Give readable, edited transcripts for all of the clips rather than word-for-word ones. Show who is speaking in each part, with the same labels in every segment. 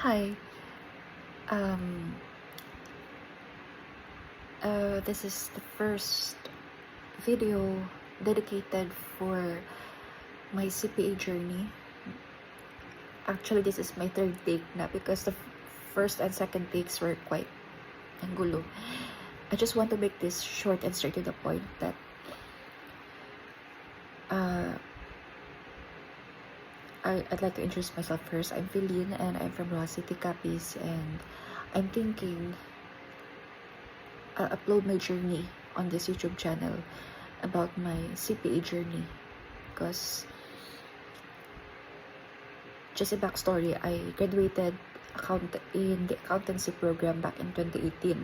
Speaker 1: Hi. Um, this is the first video dedicated for my CPA journey. Actually, this is my third take na because the first and second takes were quite gulo. I just want to make this short and straight to the point that uh, I'd like to introduce myself first. I'm Feline and I'm from Roa City, Capiz, and I'm thinking I'll upload my journey on this YouTube channel about my CPA journey because just a backstory, I graduated in the accountancy program back in 2018.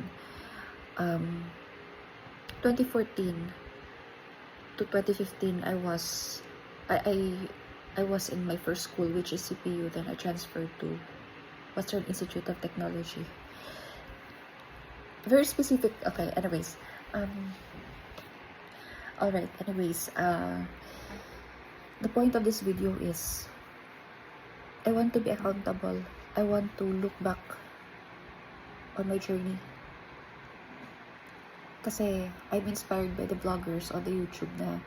Speaker 1: 2014 to 2015 I was in my first school, which is CPU. Then I transferred to Western Institute of Technology. Very specific. Okay, anyways. Alright, anyways. The point of this video is I want to be accountable. I want to look back on my journey. Kasi I'm inspired by the vloggers on the YouTube na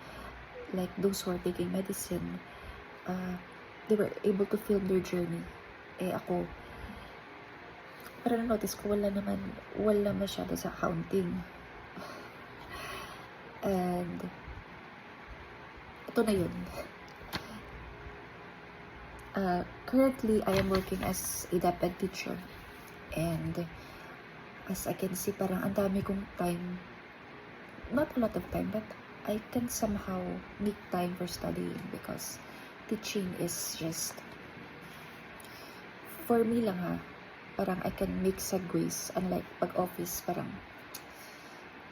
Speaker 1: like those who are taking medicine. They were able to film their journey. Ako, parang na-notice ko wala masyado sa accounting. And ito na yun. Currently, I am working as a DepEd teacher. And as I can see, parang ang dami kong time. Not a lot of time, but I can somehow make time for studying because teaching is just, for me lang ha, parang I can make segues. Unlike pag office, parang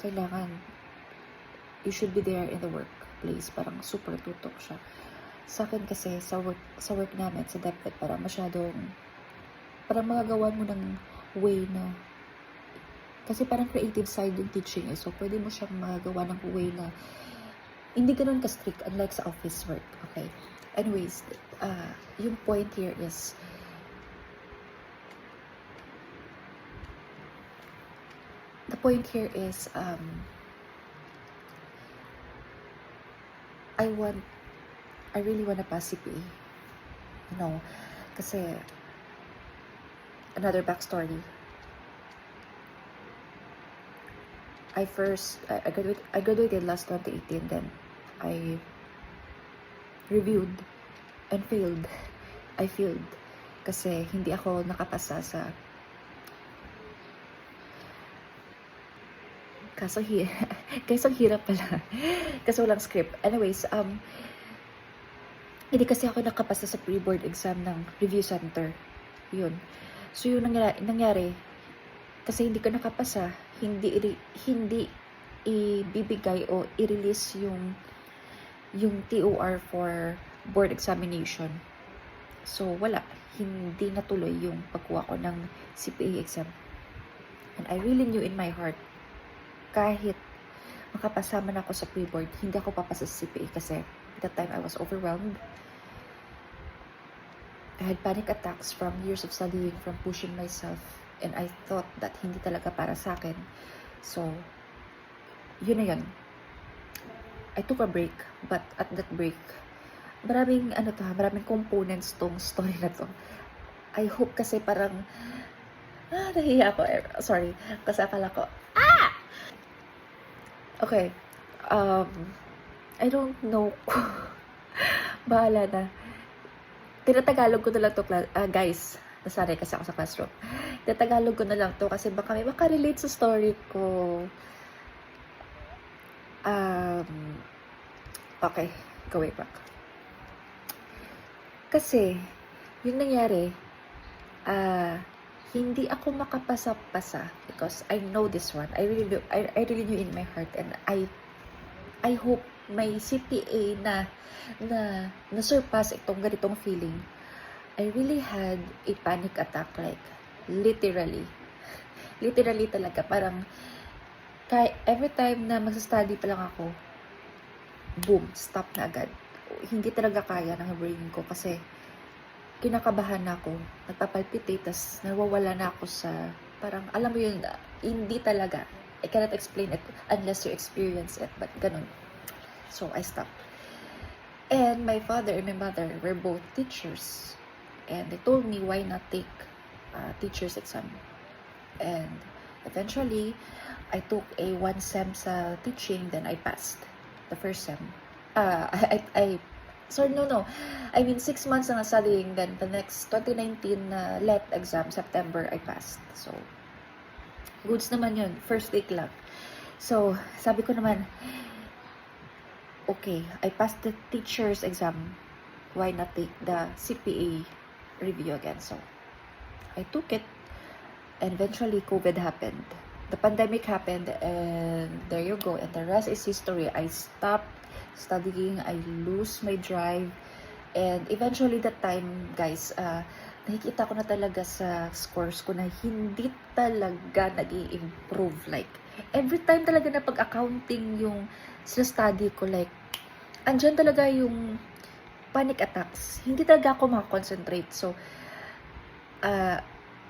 Speaker 1: kailangan you should be there in the workplace. Parang super tutok siya. Sa akin kasi, sa work namin, sa DepEd, parang magagawa mo ng way na, kasi parang creative side yung teaching eh. So, pwede mo siyang magagawa ng way na hindi ganun ka-strict, unlike sa office work. Okay? Anyways, yung point here is, I really wanna pass CPA. You know, kasi, another backstory. I graduated last 2018, then I reviewed and failed. I failed kasi hindi ako nakapasa sa kaso hirap pala kasi walang script. Anyways, hindi kasi ako nakapasa sa pre-board exam ng review center. Yun. So yung nangyari kasi hindi ko nakapasa, hindi ibibigay o i-release yung TOR for board examination. So wala, hindi natuloy yung pagkuha ko ng CPA exam. And I really knew in my heart, kahit makapasa man ako sa pre-board, hindi ako papasa sa CPA kasi at that time I was overwhelmed. I had panic attacks from years of studying, from pushing myself, and I thought that hindi talaga para sa akin. So, yun na yun. I took a break, but at that break, maraming components tong story na to. I hope kasi parang, nahiya ako. Sorry, kasi akala ko, Okay. I don't know. Bahala na. Tinatagalog ko na lang to, guys. Nasanay kasi ako sa classroom. Tinatagalog ko na lang to kasi baka may makarelate sa story ko. Okay. Go way back. Kasi, yung nangyari, hindi ako makapasa-pasa because I know this one. I really knew in my heart, and I hope may CPA na surpass itong ganitong feeling. I really had a panic attack, like literally talaga. Parang every time na magsa-study pa lang ako, boom, stop na agad. Hindi talaga kaya ng brain ko kasi kinakabahan na ako, nagpapalpitate, tas nawawala na ako sa, parang, alam mo yun, hindi talaga. I cannot explain it unless you experience it, but ganun. So, I stopped. And my father and my mother were both teachers. And they told me, why not take teacher's exam? And eventually, I took a 1 sem sa teaching, then I passed the first sem. Sorry, no. I mean, 6 months na studying, then the next 2019 LET exam, September, I passed. So, goods naman yun. First take lang. So, sabi ko naman, okay, I passed the teacher's exam. Why not take the CPA review again? So, I took it. And eventually, COVID happened. The pandemic happened, and there you go. And the rest is history. I stopped studying. I lose my drive. And eventually, that time, guys, nakikita ko na talaga sa scores ko na hindi talaga nag-i-improve. Like, every time talaga na pag-accounting yung study ko, like, andyan talaga yung panic attacks. Hindi talaga ako makakoncentrate. So,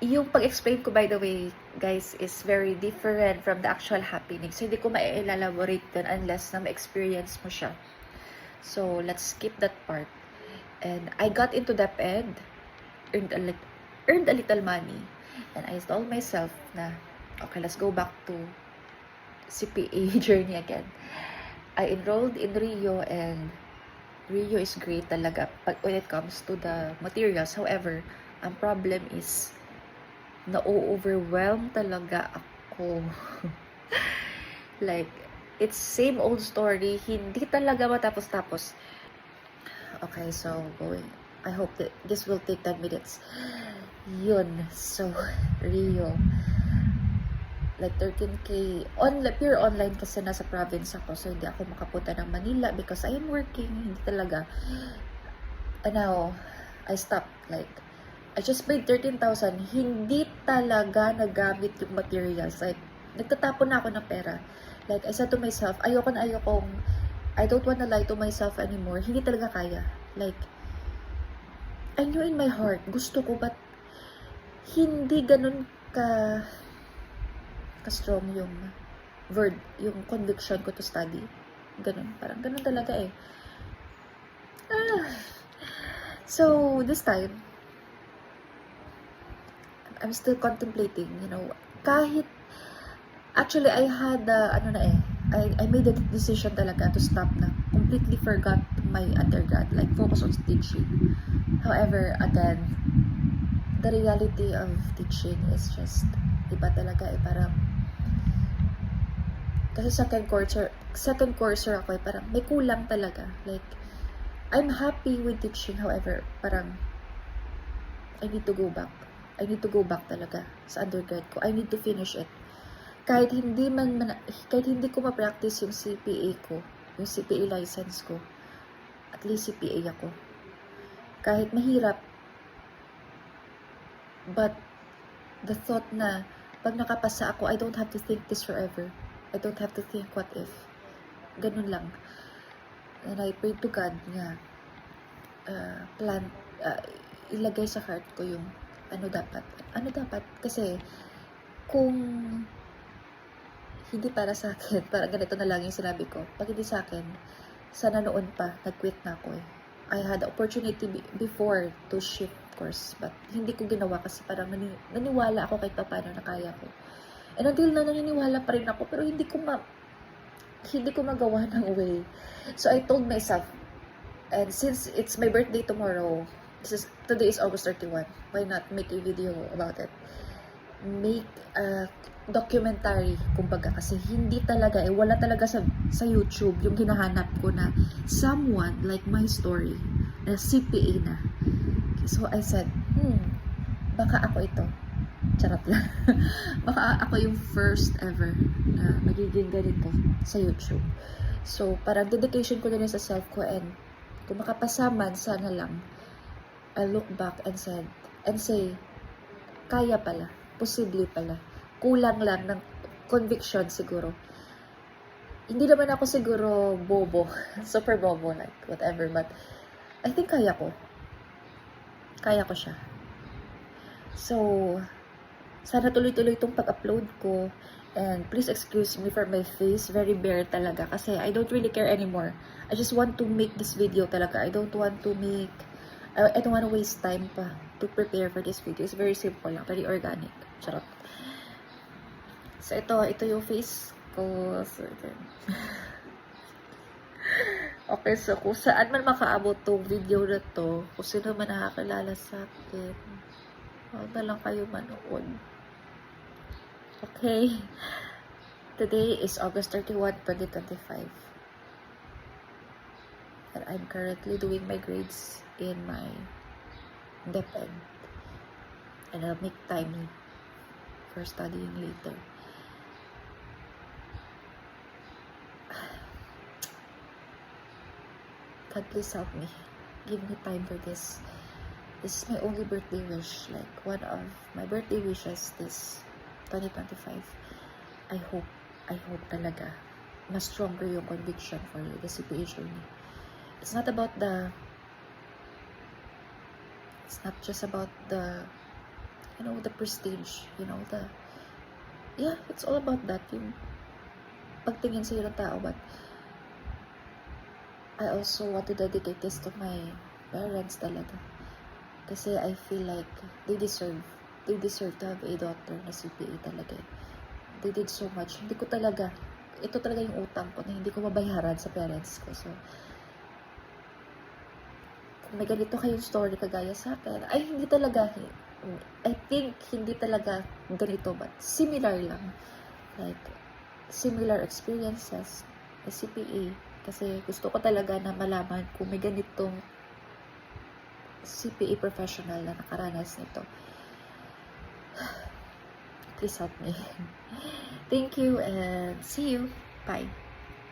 Speaker 1: yung pag-explain ko, by the way, guys, is very different from the actual happening. So, hindi ko ma-elaborate dun unless na ma-experience mo siya. So, let's skip that part. And I got into DepEd, earned a little money, and I told myself na, okay, let's go back to CPA journey again. I enrolled in Rio, and Rio is great talaga when it comes to the materials. However, ang problem is, na-overwhelm talaga ako. Like, it's same old story. Hindi talaga matapos-tapos. Okay, so, going. I hope that this will take 10 minutes. Yun. So, Rio. Like, 13K. Pure online kasi nasa province ako. So, hindi ako makapunta ng Manila because I am working. Hindi talaga. And now, I stopped. Like, I just paid 13,000. Hindi talaga nagamit yung materials. Like, nagtatapon na ako ng pera. Like, I said to myself, I don't wanna lie to myself anymore. Hindi talaga kaya. Like, I knew in my heart, gusto ko, but hindi ganun ka-strong yung conviction ko to study. Ganun. Parang ganun talaga eh. So, this time, I'm still contemplating, kahit, actually, I had, I made a decision talaga to stop na. Completely forgot my undergrad, like, focus on teaching. However, again, the reality of teaching is just, iba talaga eh, parang, kasi second courser ako eh, parang may kulang talaga. Like, I'm happy with teaching, however, parang, I need to go back. I need to go back talaga sa undergrad ko. I need to finish it. Kahit hindi ko ma-practice yung CPA ko, yung CPA license ko, at least CPA ako. Kahit mahirap, but the thought na pag nakapasa ako, I don't have to think this forever. I don't have to think what if. Ganun lang. And I pray to God nga ilagay sa heart ko yung ano dapat kasi kung hindi para sa akin, para ganito na lang yung sinabi ko, pag hindi sa akin, sana noon pa nag-quit na ako eh. I had the opportunity before to shift course, but hindi ko ginawa kasi parang naniwala ako kahit paano na kaya ko. And until na naniniwala pa rin ako, pero hindi ko magawa ng way. So I told myself, and since it's my birthday tomorrow, today is August 31. Why not make a video about it? Make a documentary, kumbaga, kasi hindi talaga, wala talaga sa YouTube yung hinahanap ko na someone like my story, na CPA na. So I said, baka ako ito. Charot lang. Baka ako yung first ever na magiging ganito sa YouTube. So, parang dedication ko na rin sa self ko, and kung makapasa man, sana lang I look back and say, kaya pala, posible pala. Kulang lang ng conviction siguro. Hindi naman ako siguro bobo, super bobo, like whatever, but I think kaya ko. kaya ko siya. So, sana tuloy-tuloy itong pag-upload ko. And please excuse me for my face. Very bare talaga. Kasi I don't really care anymore. I just want to make this video talaga. I don't want to make... I don't want to waste time pa to prepare for this video. It's very simple lang. Very organic. Charot. So, ito yung face ko. So, okay, so kung saan man makaabot tong video na to, kung sino man nakakilala sa akin, huwag na lang kayo manood. Okay? Today is August 31, 2025. And I'm currently doing my grades in my DepEd. And I'll make time for studying later. God, please help me. Give me time for this. This is my only birthday wish. Like, one of my birthday wishes this 2025. I hope talaga mas stronger yung conviction for the CPA journey. It's not just about the, the prestige, it's all about that, yung pagtingin sa ng tao, but I also want to dedicate this to my parents talaga. Kasi I feel like they deserve to have a daughter na CPA talaga. They did so much. Ito talaga yung utang ko na hindi ko mabayaran sa parents ko. So, kung may ganito kayong story kagaya sa akin, hindi talaga, I think hindi talaga ganito, but similar lang. Like, similar experiences na CPA. Kasi gusto ko talaga na malaman kung may ganitong CPA professional na nakaranas nito. Please help me. Thank you and see you. Bye.